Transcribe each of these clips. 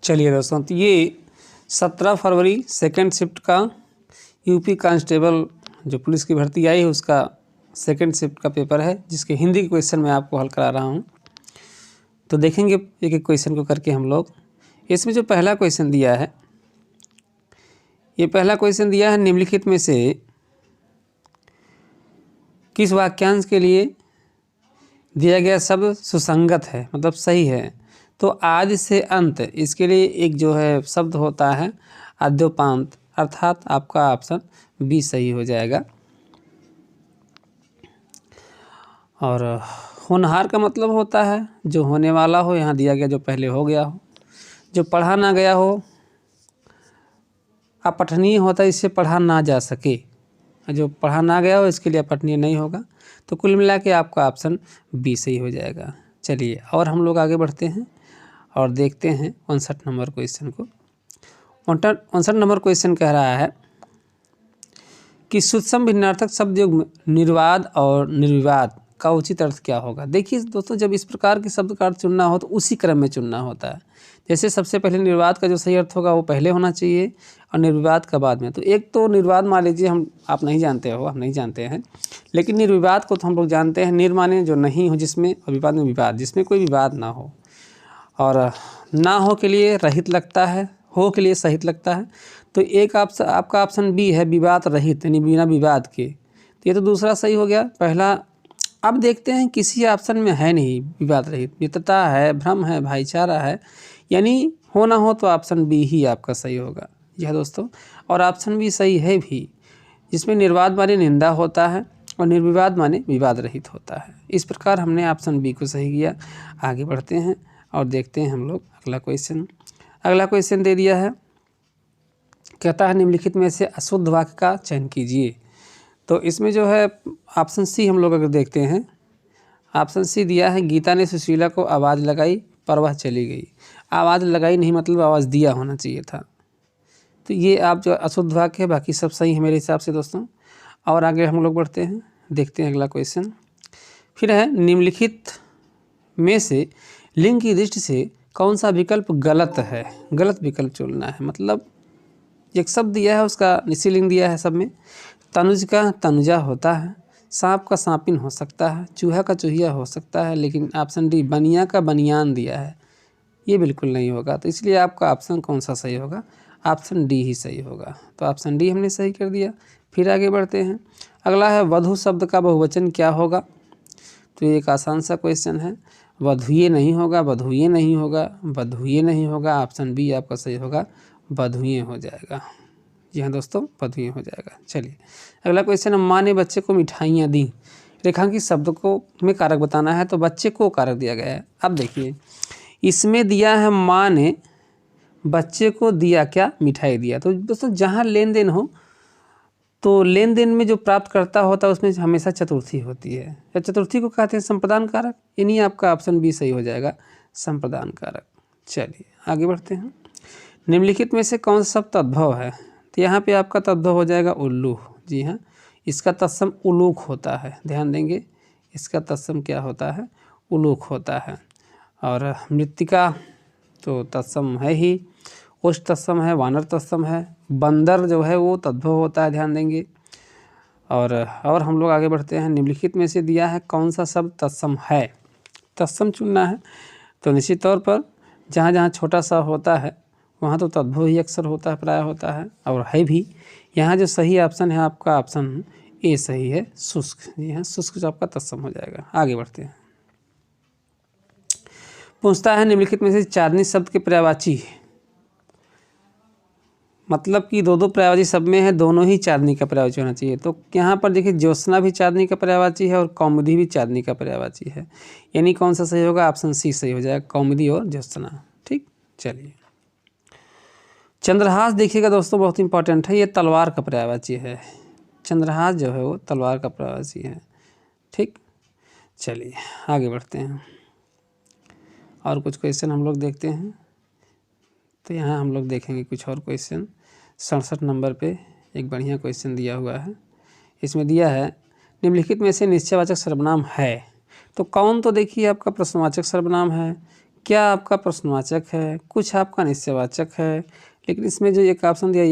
चलिए दोस्तों, तो ये 17 फरवरी सेकंड शिफ्ट का यूपी कांस्टेबल जो पुलिस की भर्ती आई है उसका सेकंड शिफ्ट का पेपर है, जिसके हिंदी के क्वेश्चन मैं आपको हल करा रहा हूँ। तो देखेंगे एक एक क्वेश्चन को करके हम लोग। इसमें जो पहला क्वेश्चन दिया है, ये पहला क्वेश्चन दिया है निम्नलिखित में से किस वाक्यांश के लिए दिया गया शब्द सुसंगत है, मतलब सही है। तो आज से अंत, इसके लिए एक जो है शब्द होता है आद्योपांत, अर्थात आपका ऑप्शन बी सही हो जाएगा। और होनहार का मतलब होता है जो होने वाला हो, यहाँ दिया गया जो पहले हो गया हो। जो पढ़ा ना गया हो, अपठनीय होता है, इससे पढ़ा ना जा सके। जो पढ़ा ना गया हो इसके लिए अपठनीय नहीं होगा। तो कुल मिला के आपका ऑप्शन बी सही हो जाएगा। चलिए और हम लोग आगे बढ़ते हैं और देखते हैं 59 नंबर क्वेश्चन को। 59 नंबर क्वेश्चन कह रहा है कि सूक्ष्म भिन्नार्थक शब्द युग्म में निर्वाद और निर्विवाद का उचित अर्थ क्या होगा। देखिए दोस्तों, जब इस प्रकार के शब्द का अर्थ चुनना हो तो उसी क्रम में चुनना होता है। जैसे सबसे पहले निर्वाद का जो सही अर्थ होगा वो पहले होना चाहिए और निर्विवाद का बाद में। तो एक तो निर्वाद मान लीजिए आप नहीं जानते हो, हम नहीं जानते हैं, लेकिन निर्विवाद को तो हम लोग जानते हैं। निर माने जो नहीं हो जिसमें, और विवाद में विवाद जिसमें कोई विवाद ना हो। और ना हो के लिए रहित लगता है, हो के लिए सहित लगता है। तो एक आपका ऑप्शन बी है विवाद रहित, यानी बिना विवाद के। तो ये तो दूसरा सही हो गया। पहला अब देखते हैं किसी ऑप्शन में है नहीं विवाद रहित, मित्रता है, भ्रम है, भाईचारा है, यानी हो ना हो तो ऑप्शन बी ही आपका सही होगा। यह दोस्तों, और ऑप्शन बी सही है भी, जिसमें निर्वाद माने निंदा होता है और निर्विवाद माने विवाद रहित होता है। इस प्रकार हमने ऑप्शन बी को सही किया। आगे बढ़ते हैं और देखते हैं हम लोग अगला क्वेश्चन। अगला क्वेश्चन दे दिया है, कहता है निम्नलिखित में से अशुद्ध वाक्य का चयन कीजिए। तो इसमें जो है ऑप्शन सी हम लोग अगर देखते हैं, ऑप्शन सी दिया है गीता ने सुशीला को आवाज़ लगाई पर वह चली गई। आवाज़ लगाई नहीं मतलब आवाज़ दिया होना चाहिए था। तो ये आप जो अशुद्ध वाक्य है, बाकी सब सही है मेरे हिसाब से दोस्तों। और आगे हम लोग बढ़ते हैं, देखते हैं अगला क्वेश्चन। फिर है निम्नलिखित में से लिंग की दृष्टि से कौन सा विकल्प गलत है। गलत विकल्प चुनना है, मतलब एक शब्द दिया है उसका निश्चयलिंग दिया है सब में। तनुज का तनुजा होता है, सांप का सांपिन हो सकता है, चूहा का चूहिया हो सकता है, लेकिन ऑप्शन डी बनिया का बनियान दिया है, ये बिल्कुल नहीं होगा। तो इसलिए आपका ऑप्शन कौन सा सही होगा, ऑप्शन डी ही सही होगा। तो ऑप्शन डी हमने सही कर दिया। फिर आगे बढ़ते हैं। अगला है वधू शब्द का बहुवचन क्या होगा। तो ये एक आसान सा क्वेश्चन है। वधुए नहीं होगा, वधुए नहीं होगा, वधुए नहीं होगा। ऑप्शन बी आपका सही होगा, वधुए हो जाएगा। जी हाँ दोस्तों, वधुए हो जाएगा। चलिए अगला क्वेश्चन है, माँ ने बच्चे को मिठाइयाँ दी। रेखांकित शब्द को में कारक बताना है, तो बच्चे को कारक दिया गया है। अब देखिए इसमें दिया है माँ ने बच्चे को दिया क्या, मिठाई दिया। तो दोस्तों जहाँ लेन देन हो तो लेन देन में जो प्राप्त करता होता है उसमें हमेशा चतुर्थी होती है, या चतुर्थी को कहते हैं संप्रदान कारक। इन्हीं आपका ऑप्शन बी सही हो जाएगा, संप्रदान कारक। चलिए आगे बढ़ते हैं। निम्नलिखित में से कौन सा शब्द तद्भव है। तो यहाँ पे आपका तद्भव हो जाएगा उल्लू। जी हाँ, इसका तत्सम उलूक होता है, ध्यान देंगे इसका तत्सम क्या होता है, उलूक होता है। और मृत्तिका तो तत्सम है ही, उष्ट तत्सम है, वानर तत्सम है, बंदर जो है वो तद्भव होता है, ध्यान देंगे। और हम लोग आगे बढ़ते हैं। निम्नलिखित में से दिया है कौन सा शब्द तत्सम है, तत्सम चुनना है। तो निश्चित तौर पर जहाँ जहाँ छोटा सा होता है वहाँ तो तद्भव ही अक्सर होता है, प्राय होता है, और है भी। यहाँ जो सही ऑप्शन है आपका ऑप्शन ए सही है, शुष्क। जी हाँ, शुष्क जो आपका तत्सम हो जाएगा। आगे बढ़ते हैं। पूछता है निम्नलिखित में से चांदनी शब्द के पर्यायवाची, मतलब कि दो पर्यायवाची शब्द में है, दोनों ही चांदनी का पर्यायवाची होना चाहिए। तो यहाँ पर देखिए ज्योत्सना भी चांदनी का पर्यायवाची है और कौमुदी भी चांदनी का पर्यायवाची है, यानी कौन सा सही होगा, ऑप्शन सी सही हो जाएगा, कौमुदी और ज्योत्सना। ठीक, चलिए चंद्रहास देखिएगा दोस्तों, बहुत इंपॉर्टेंट है, ये तलवार का पर्यायवाची है। चंद्रहास जो है वो तलवार का पर्यायवाची है। ठीक, चलिए आगे बढ़ते हैं और कुछ क्वेश्चन हम लोग देखते हैं। तो यहाँ हम लोग देखेंगे कुछ और क्वेश्चन। 67 नंबर पे एक बढ़िया क्वेश्चन दिया हुआ है। इसमें दिया है निम्नलिखित में से निश्चयवाचक सर्वनाम है। तो कौन, तो देखिए आपका प्रश्नवाचक सर्वनाम है, क्या आपका प्रश्नवाचक है, कुछ आपका निश्चयवाचक है, लेकिन इसमें जो एक ऑप्शन दिया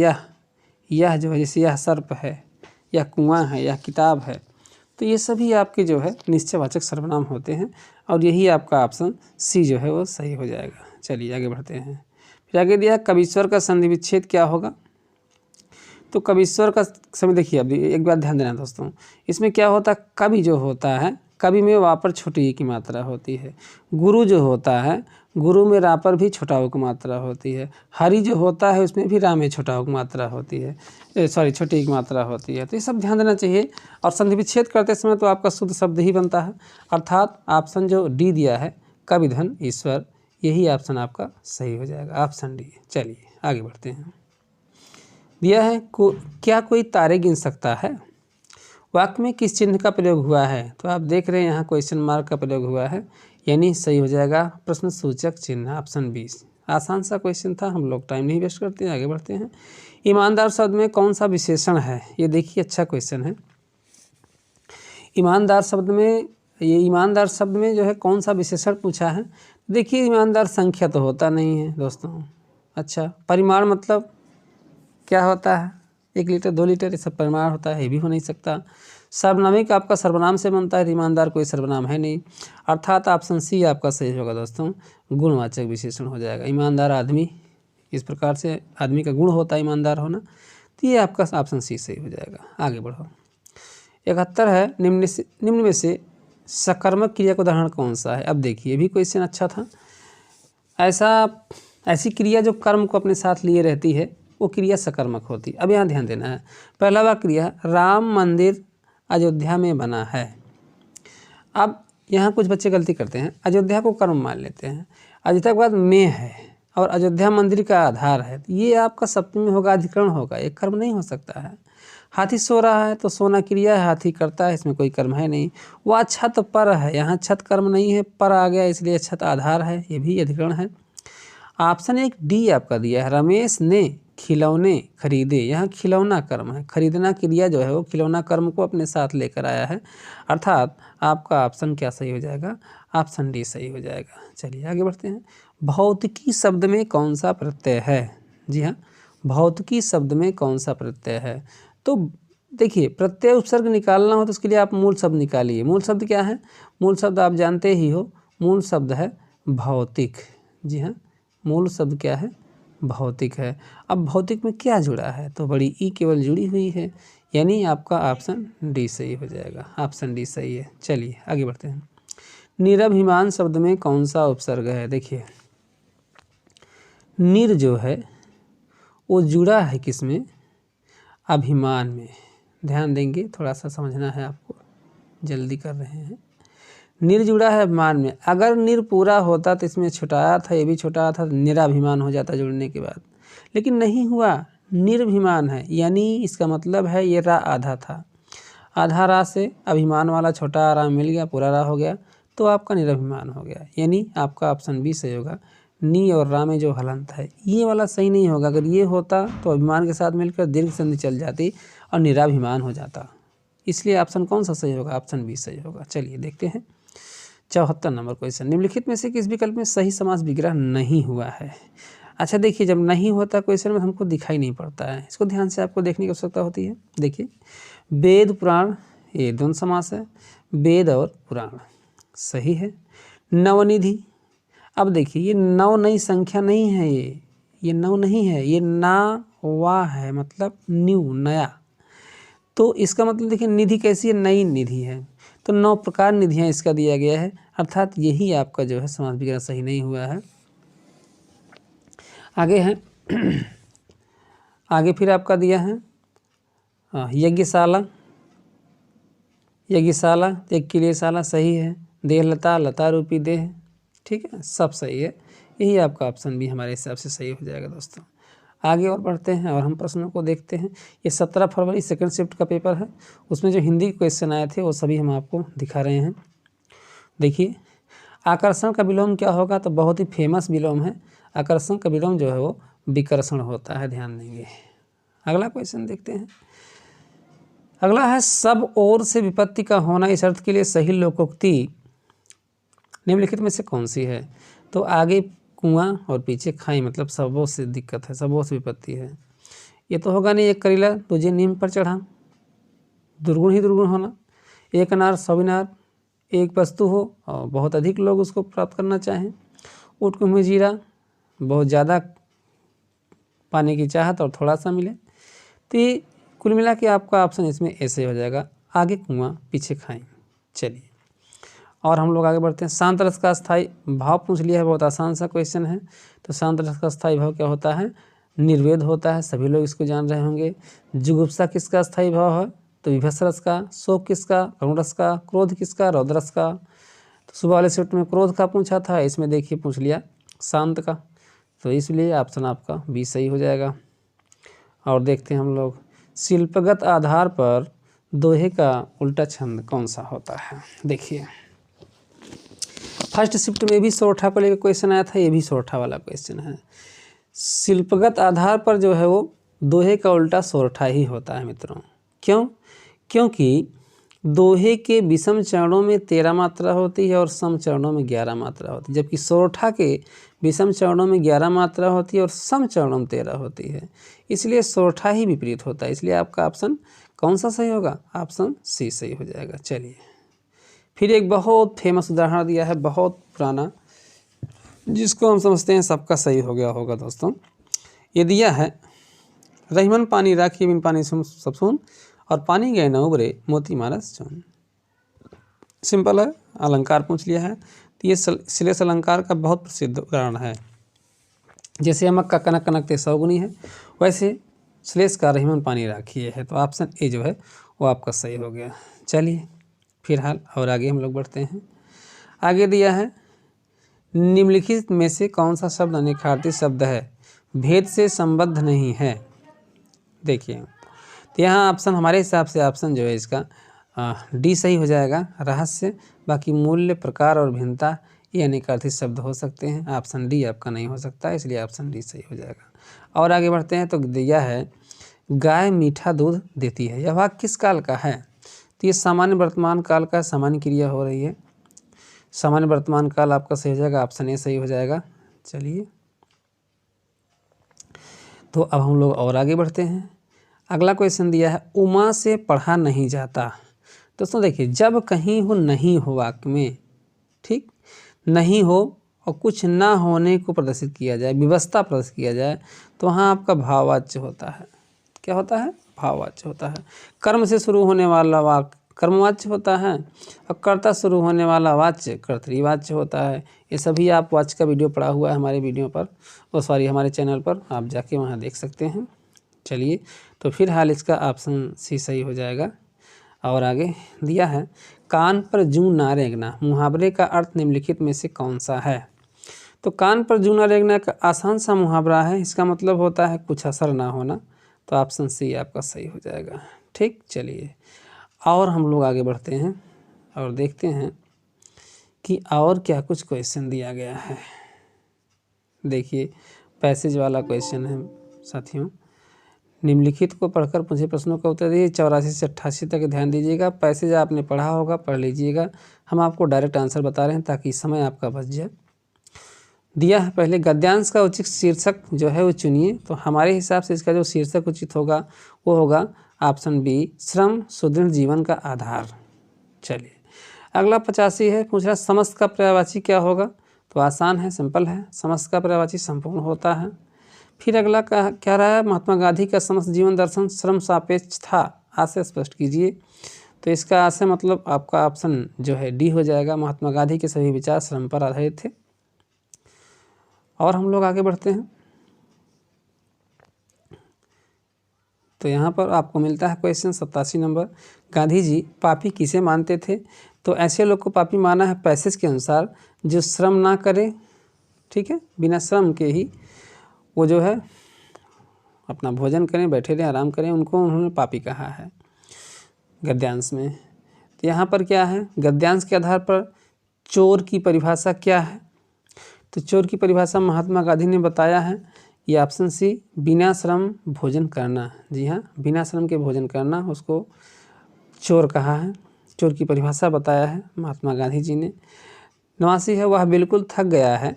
यह जो है, जैसे यह सर्प है, यह कुआं है, यह किताब है, तो ये सभी आपके जो है निश्चयवाचक सर्वनाम होते हैं और यही आपका ऑप्शन सी जो है वो सही हो जाएगा। चलिए आगे बढ़ते हैं। फिर आगे दिया कविश्वर का संधि विच्छेद क्या होगा। तो कविश्वर का समय देखिए, अब एक बात ध्यान देना दोस्तों, इसमें क्या होता है, कवि जो होता है, कवि में वा पर छोटी ई की मात्रा होती है। गुरु जो होता है, गुरु में रा पर भी छोटा ऊ की मात्रा होती है। हरि जो होता है उसमें भी रा में छोटा ऊ की मात्रा होती है, सॉरी छोटी ई की मात्रा होती है। तो ये सब ध्यान देना चाहिए। और संधि विच्छेद करते समय तो आपका शुद्ध शब्द ही बनता है, अर्थात ऑप्शन जो डी दिया है कवि धन ईश्वर, यही ऑप्शन आपका सही हो जाएगा, ऑप्शन डी। चलिए आगे बढ़ते हैं। दिया है क्या कोई तारे गिन सकता है। वाक्य में किस चिन्ह का प्रयोग हुआ है। तो आप देख रहे हैं यहाँ क्वेश्चन मार्क का प्रयोग हुआ है, यानी सही हो जाएगा प्रश्न सूचक चिन्ह, ऑप्शन 20। आसान सा क्वेश्चन था, हम लोग टाइम नहीं वेस्ट करते हैं, आगे बढ़ते हैं। ईमानदार शब्द में कौन सा विशेषण है। ये देखिए अच्छा क्वेश्चन है। ईमानदार शब्द में, ये ईमानदार शब्द में जो है कौन सा विशेषण पूछा है। देखिए ईमानदार संख्या तो होता नहीं है दोस्तों। अच्छा, परिमाण मतलब क्या होता है, 1 लीटर 2 लीटर, ये सब परिमाण होता है, ये भी हो नहीं सकता। सर्वनामिक आपका सर्वनाम से बनता है, ईमानदार कोई सर्वनाम है नहीं, अर्थात ऑप्शन सी आपका सही होगा दोस्तों, गुणवाचक विशेषण हो जाएगा। ईमानदार आदमी, इस प्रकार से आदमी का गुण होता है ईमानदार होना, तो ये आपका ऑप्शन सी सही हो जाएगा। आगे बढ़ो। 71 है, निम्न में से सकर्मक क्रिया का उदाहरण कौन सा है। अब देखिए भी क्वेश्चन अच्छा था। ऐसी क्रिया जो कर्म को अपने साथ लिए रहती है वो क्रिया सकर्मक होती। अब यहाँ ध्यान देना है, पहला वाक्य क्रिया राम मंदिर अयोध्या में बना है। अब यहाँ कुछ बच्चे गलती करते हैं, अयोध्या को कर्म मान लेते हैं, अयोध्या के बाद में है और अयोध्या मंदिर का आधार है, तो ये आपका सप्तमी होगा, अधिकरण होगा, ये कर्म नहीं हो सकता है। हाथी सो रहा है तो सोना क्रिया है, हाथी करता है, इसमें कोई कर्म है नहीं। वह छत पर है, यहाँ छत कर्म नहीं है, पर आ गया इसलिए छत आधार है, ये भी अधिकरण है। ऑप्शन 1 डी आपका दिया है, रमेश ने खिलौने खरीदे, यहाँ खिलौना कर्म है, खरीदना क्रिया जो है वो खिलौना कर्म को अपने साथ लेकर आया है, अर्थात आपका ऑप्शन क्या सही हो जाएगा, ऑप्शन डी सही हो जाएगा। चलिए आगे बढ़ते हैं। भौतिकी शब्द में कौन सा प्रत्यय है। जी हाँ, भौतिकी शब्द में कौन सा प्रत्यय है। तो देखिए प्रत्यय उपसर्ग निकालना हो तो उसके लिए आप मूल शब्द निकालिए। मूल शब्द क्या है, मूल शब्द आप जानते ही हो, मूल शब्द है भौतिक। जी हाँ, मूल शब्द क्या है, भौतिक है। अब भौतिक में क्या जुड़ा है, तो बड़ी ई केवल जुड़ी हुई है, यानी आपका ऑप्शन डी सही हो जाएगा, ऑप्शन डी सही है। चलिए आगे बढ़ते हैं। निरभिमान शब्द में कौन सा उपसर्ग है। देखिए निर जो है वो जुड़ा है किसमें, अभिमान में। ध्यान देंगे, थोड़ा सा समझना है आपको, जल्दी कर रहे हैं। निर जुड़ा है अभिमान में, अगर निर पूरा होता तो इसमें छुटाया था, ये भी छुटाया था, निराभिमान हो जाता जुड़ने के बाद, लेकिन नहीं हुआ, निर्भिमान है, यानी इसका मतलब है ये रा आधा था, आधा रा से अभिमान वाला छोटा रा मिल गया, पूरा रा हो गया, तो आपका निराभिमान हो गया, यानी आपका ऑप्शन बी सही होगा। नी और रा में जो हलंत है ये वाला सही नहीं होगा, अगर ये होता तो अभिमान के साथ मिलकर दीर्घ संधि चल जाती और निराभिमान हो जाता, इसलिए ऑप्शन कौन सा सही होगा, ऑप्शन बी सही होगा। चलिए देखते हैं 74 नंबर क्वेश्चन। निम्नलिखित में से किस विकल्प में सही समास विग्रह नहीं हुआ है। अच्छा देखिए, जब नहीं होता क्वेश्चन में हमको दिखाई नहीं पड़ता है, इसको ध्यान से आपको देखने की आवश्यकता होती है। देखिए वेद पुराण, ये द्वंद्व समास है, वेद और पुराण सही है। नवनिधि, अब देखिए ये नव नई संख्या नहीं है, ये नव नहीं है, ये ना वा है, मतलब न्यू नया, तो इसका मतलब देखिए निधि कैसी है, नई निधि है, तो 9 प्रकार निधियाँ इसका दिया गया है, अर्थात यही आपका जो है समास विग्रह सही नहीं हुआ है। आगे है आगे फिर आपका दिया है यज्ञशाला, यज्ञशाला एक क्रियाशाला सही है। देहलता, लता रूपी देह, ठीक है, सब सही है, यही आपका ऑप्शन भी हमारे हिसाब से सही हो जाएगा दोस्तों। आगे और बढ़ते हैं और हम प्रश्नों को देखते हैं। ये 17 फरवरी सेकंड शिफ्ट का पेपर है, उसमें जो हिंदी क्वेश्चन आए थे वो सभी हम आपको दिखा रहे हैं। देखिए आकर्षण का विलोम क्या होगा, तो बहुत ही फेमस विलोम है, आकर्षण का विलोम जो है वो विकर्षण होता है, ध्यान देंगे। अगला क्वेश्चन देखते हैं। अगला है सब ओर से विपत्ति का होना इस अर्थ के लिए सही लोकोक्ति निम्नलिखित में से कौन सी है। तो आगे कुआं और पीछे खाई, मतलब सबों से दिक्कत है, सबों से विपत्ति है। ये तो होगा नहीं, एक करेला तुझे नीम पर चढ़ा, दुर्गुण ही दुर्गुण होना। एक अनार 100 अनार, एक वस्तु हो और बहुत अधिक लोग उसको प्राप्त करना चाहें। ऊँट कुम्भ में जीरा, बहुत ज़्यादा पाने की चाहत और थोड़ा सा मिले। तो ये कुल मिला के आपका ऑप्शन इसमें ऐसे हो जाएगा, आगे कुआं पीछे खाई। चलिए और हम लोग आगे बढ़ते हैं। शांत रस का स्थायी भाव पूछ लिया है, बहुत आसान सा क्वेश्चन है। तो शांत रस का स्थायी भाव क्या होता है? निर्वेद होता है, सभी लोग इसको जान रहे होंगे। जुगुप्सा किसका स्थायी भाव है? तो विभत्स रस का। शोक किसका? करुण रस का। क्रोध किसका? रौद्र रस का। तो सुबह वाले शिफ्ट में क्रोध का पूछा था, इसमें देखिए पूछ लिया शांत का, तो इसलिए ऑप्शन आपका बी सही हो जाएगा। और देखते हैं हम लोग, शिल्पगत आधार पर दोहे का उल्टा छंद कौन सा होता है? देखिए फर्स्ट शिफ्ट में भी सोरठा को लेकर क्वेश्चन आया था, ये भी सोरठा वाला क्वेश्चन है। शिल्पगत आधार पर जो है वो दोहे का उल्टा सोरठा ही होता है मित्रों। क्यों? क्योंकि दोहे के विषम चरणों में 13 मात्रा होती है और सम चरणों में 11 मात्रा होती है, जबकि सोरठा के विषम चरणों में 11 मात्रा होती है और सम चरणों में 13 होती है, इसलिए सोरठा ही विपरीत होता है। इसलिए आपका ऑप्शन कौन सा सही होगा? ऑप्शन सी सही हो जाएगा। चलिए फिर एक बहुत फेमस उदाहरण दिया है, बहुत पुराना, जिसको हम समझते हैं सबका सही हो गया होगा दोस्तों। ये दिया है, रहीमन पानी राखी बिन पानी सब सुन, और पानी गए न उबरे मोती मारस चुन। सिंपल है, अलंकार पूछ लिया है। तो ये श्लेष अलंकार का बहुत प्रसिद्ध उदाहरण है। जैसे अमक का कनक कनकते 100 गुनी है, वैसे श्लेष का रहीमन पानी राखी है। तो ऑप्शन ए जो है वो आपका सही हो गया। चलिए फिलहाल और आगे हम लोग बढ़ते हैं। आगे दिया है, निम्नलिखित में से कौन सा शब्द अनिखार्थी शब्द है, भेद से संबद्ध नहीं है? देखिए तो यहाँ ऑप्शन हमारे हिसाब से ऑप्शन जो है इसका डी सही हो जाएगा, रहस्य। बाकी मूल्य, प्रकार और भिन्नता ये अनिखार्थी शब्द हो सकते हैं। ऑप्शन डी आपका नहीं हो सकता, इसलिए ऑप्शन डी सही हो जाएगा। और आगे बढ़ते हैं। तो दिया है, गाय मीठा दूध देती है, यह वाक्य किस काल का है? तो ये सामान्य वर्तमान काल का, सामान्य क्रिया हो रही है, सामान्य वर्तमान काल आपका सही हो जाएगा, ऑप्शन ए सही हो जाएगा। चलिए तो अब हम लोग और आगे बढ़ते हैं। अगला क्वेश्चन दिया है, उमा से पढ़ा नहीं जाता। दोस्तों देखिए, जब कहीं हो नहीं हो वाक्य में, ठीक, नहीं हो और कुछ ना होने को प्रदर्शित किया जाए, विवशता प्रदर्शित किया जाए, तो वहाँ आपका भाववाच्य होता है। क्या होता है? भाववाच्य होता है। कर्म से शुरू होने वाला वाक्य कर्मवाच्य होता है और कर्ता शुरू होने वाला वाच्य कर्तृवाच्य होता है। ये सभी आप वाच्य का वीडियो पड़ा हुआ है हमारे वीडियो पर, हमारे चैनल पर, आप जाके वहाँ देख सकते हैं। चलिए तो फिलहाल इसका ऑप्शन सी सही हो जाएगा। और आगे दिया है, कान पर जूं ना रेंगना मुहावरे का अर्थ निम्नलिखित में से कौन सा है? तो कान पर जूं ना रेंगना का आसान सा मुहावरा है, इसका मतलब होता है कुछ असर ना होना। तो ऑप्शन सी आपका सही हो जाएगा। ठीक, चलिए और हम लोग आगे बढ़ते हैं और देखते हैं कि और क्या कुछ क्वेश्चन दिया गया है। देखिए पैसेज वाला क्वेश्चन है साथियों। निम्नलिखित को पढ़कर मुझे प्रश्नों का उत्तर दीजिए। 84 से 88 तक ध्यान दीजिएगा। पैसेज आपने पढ़ा होगा, पढ़ लीजिएगा। हम आपको डायरेक्ट आंसर बता रहे हैं ताकि समय आपका बच जाए। दिया है, पहले गद्यांश का उचित शीर्षक जो है वो चुनिए। तो हमारे हिसाब से इसका जो शीर्षक उचित होगा वो होगा ऑप्शन बी, श्रम सुदृढ़ जीवन का आधार। चलिए अगला 85 है, पूछ रहा समस्त का पर्यायवाची क्या होगा? तो आसान है, सिंपल है, समस्त का पर्यायवाची संपूर्ण होता है। फिर अगला क्या रहा है, महात्मा गांधी का समस्त जीवन दर्शन श्रम सापेक्ष था, आशय स्पष्ट कीजिए। तो इसका आशय मतलब आपका ऑप्शन जो है डी हो जाएगा, महात्मा गांधी के सभी विचार श्रम पर आधारित थे। और हम लोग आगे बढ़ते हैं। तो यहाँ पर आपको मिलता है क्वेश्चन 87 नंबर, गांधी जी पापी किसे मानते थे? तो ऐसे लोग को पापी माना है पैसेज के अनुसार जो श्रम ना करे, ठीक है, बिना श्रम के ही वो जो है अपना भोजन करें, बैठे रहें, आराम करें, उनको उन्होंने पापी कहा है गद्यांश में। तो यहाँ पर क्या है, गद्यांश के आधार पर चोर की परिभाषा क्या है? तो चोर की परिभाषा महात्मा गांधी ने बताया है, ये ऑप्शन सी, बिना श्रम भोजन करना। जी हाँ, बिना श्रम के भोजन करना उसको चोर कहा है। चोर की परिभाषा बताया है महात्मा गांधी जी ने। 89 है, वह बिल्कुल थक गया है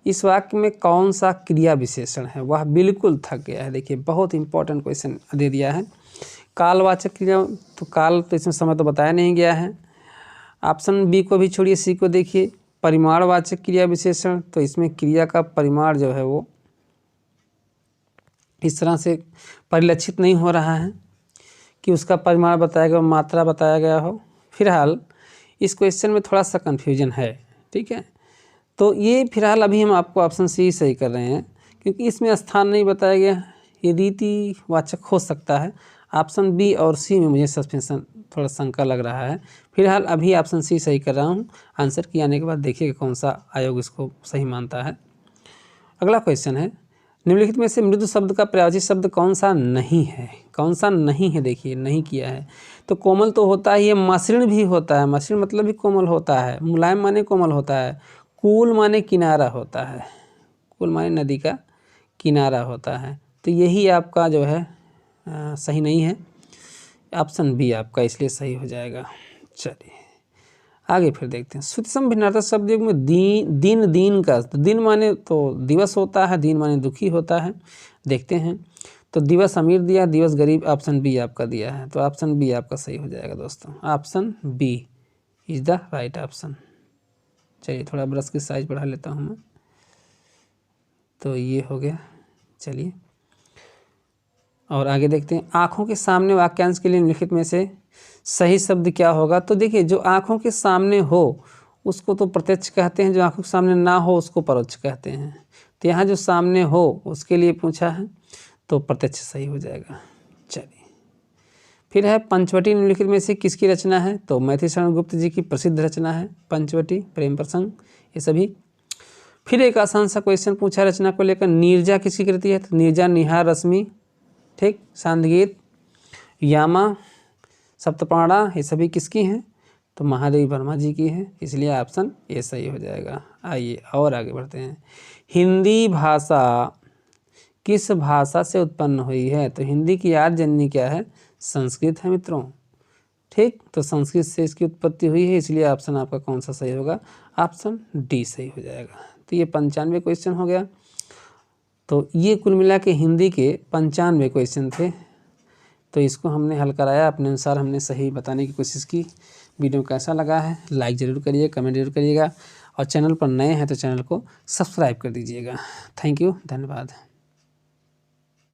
इस वाक्य में कौन सा क्रिया विशेषण है? वह बिल्कुल थक गया है। देखिए बहुत इंपॉर्टेंट क्वेश्चन दे दिया है। कालवाचक क्रिया, तो काल तो इसमें समय तो बताया नहीं गया है। ऑप्शन बी को भी छोड़िए, सी को देखिए। परिमाणवाचक क्रिया विशेषण, तो इसमें क्रिया का परिमाण जो है वो इस तरह से परिलक्षित नहीं हो रहा है कि उसका परिमाण बताया गया, मात्रा बताया गया हो। फिलहाल इस क्वेश्चन में थोड़ा सा कन्फ्यूजन है, ठीक है। तो ये फिलहाल अभी हम आपको ऑप्शन सी सही कर रहे हैं, क्योंकि इसमें स्थान नहीं बताया गया। ये रीतिवाचक हो सकता है। ऑप्शन बी और सी में मुझे सस्पेंशन थोड़ा शंका लग रहा है। फिलहाल अभी ऑप्शन सी सही कर रहा हूँ। आंसर किए आने के बाद देखिएगा कौन सा आयोग इसको सही मानता है। अगला क्वेश्चन है, निम्नलिखित में से मृदु शब्द का पर्यायवाची शब्द कौन सा नहीं है? कौन सा नहीं है? देखिए नहीं किया है। तो कोमल तो होता ही है, मसृण भी होता है। मसृण मतलब भी कोमल होता है। मुलायम माने कोमल होता है। कूल माने किनारा होता है। कूल माने नदी का किनारा होता है। तो यही आपका जो है सही नहीं है। ऑप्शन बी आपका इसलिए सही हो जाएगा। चलिए आगे फिर देखते हैं। श्रुतिसम भिन्नार्थक शब्द युग में दिन दिन का, दिन माने तो दिवस होता है, दिन माने दुखी होता है। देखते हैं। तो दिवस अमीर दिया, दिवस गरीब। ऑप्शन बी आपका दिया है, तो ऑप्शन बी आपका सही हो जाएगा दोस्तों। Option B is the right option. चलिए थोड़ा ब्रश की साइज बढ़ा लेता हूँ मैं। तो ये हो गया। चलिए और आगे देखते हैं। आँखों के सामने वाक्यांश के लिए निम्नलिखित में से सही शब्द क्या होगा? तो देखिए जो आँखों के सामने हो उसको तो प्रत्यक्ष कहते हैं, जो आँखों के सामने ना हो उसको परोक्ष कहते हैं। तो यहाँ जो सामने हो उसके लिए पूछा है, तो प्रत्यक्ष सही हो जाएगा। चलिए फिर है, पंचवटी निम्नलिखित में से किसकी रचना है? तो मैथिली शरण गुप्त जी की प्रसिद्ध रचना है पंचवटी, प्रेम प्रसंग, ये सभी। फिर एक आसान सा क्वेश्चन पूछा रचना को लेकर, नीरजा किसकी कृति है? तो नीरजा निहार रश्मि, ठीक, सांदगीत, यामा, सप्तपाणा, ये सभी किसकी हैं? तो महादेवी वर्मा जी की है। इसलिए ऑप्शन ए सही हो जाएगा। आइए और आगे बढ़ते हैं। हिंदी भाषा किस भाषा से उत्पन्न हुई है? तो हिंदी की आर्यजन्य क्या है? संस्कृत है मित्रों, ठीक। तो संस्कृत से इसकी उत्पत्ति हुई है, इसलिए ऑप्शन आपका कौन सा सही होगा? ऑप्शन डी सही हो जाएगा। तो ये 95 क्वेश्चन हो गया। तो ये कुल मिला के हिंदी के 95 क्वेश्चन थे। तो इसको हमने हल कराया, अपने अनुसार हमने सही बताने की कोशिश की। वीडियो कैसा लगा है लाइक ज़रूर करिए, कमेंट जरूर करिएगा, और चैनल पर नए हैं तो चैनल को सब्सक्राइब कर दीजिएगा। थैंक यू, धन्यवाद।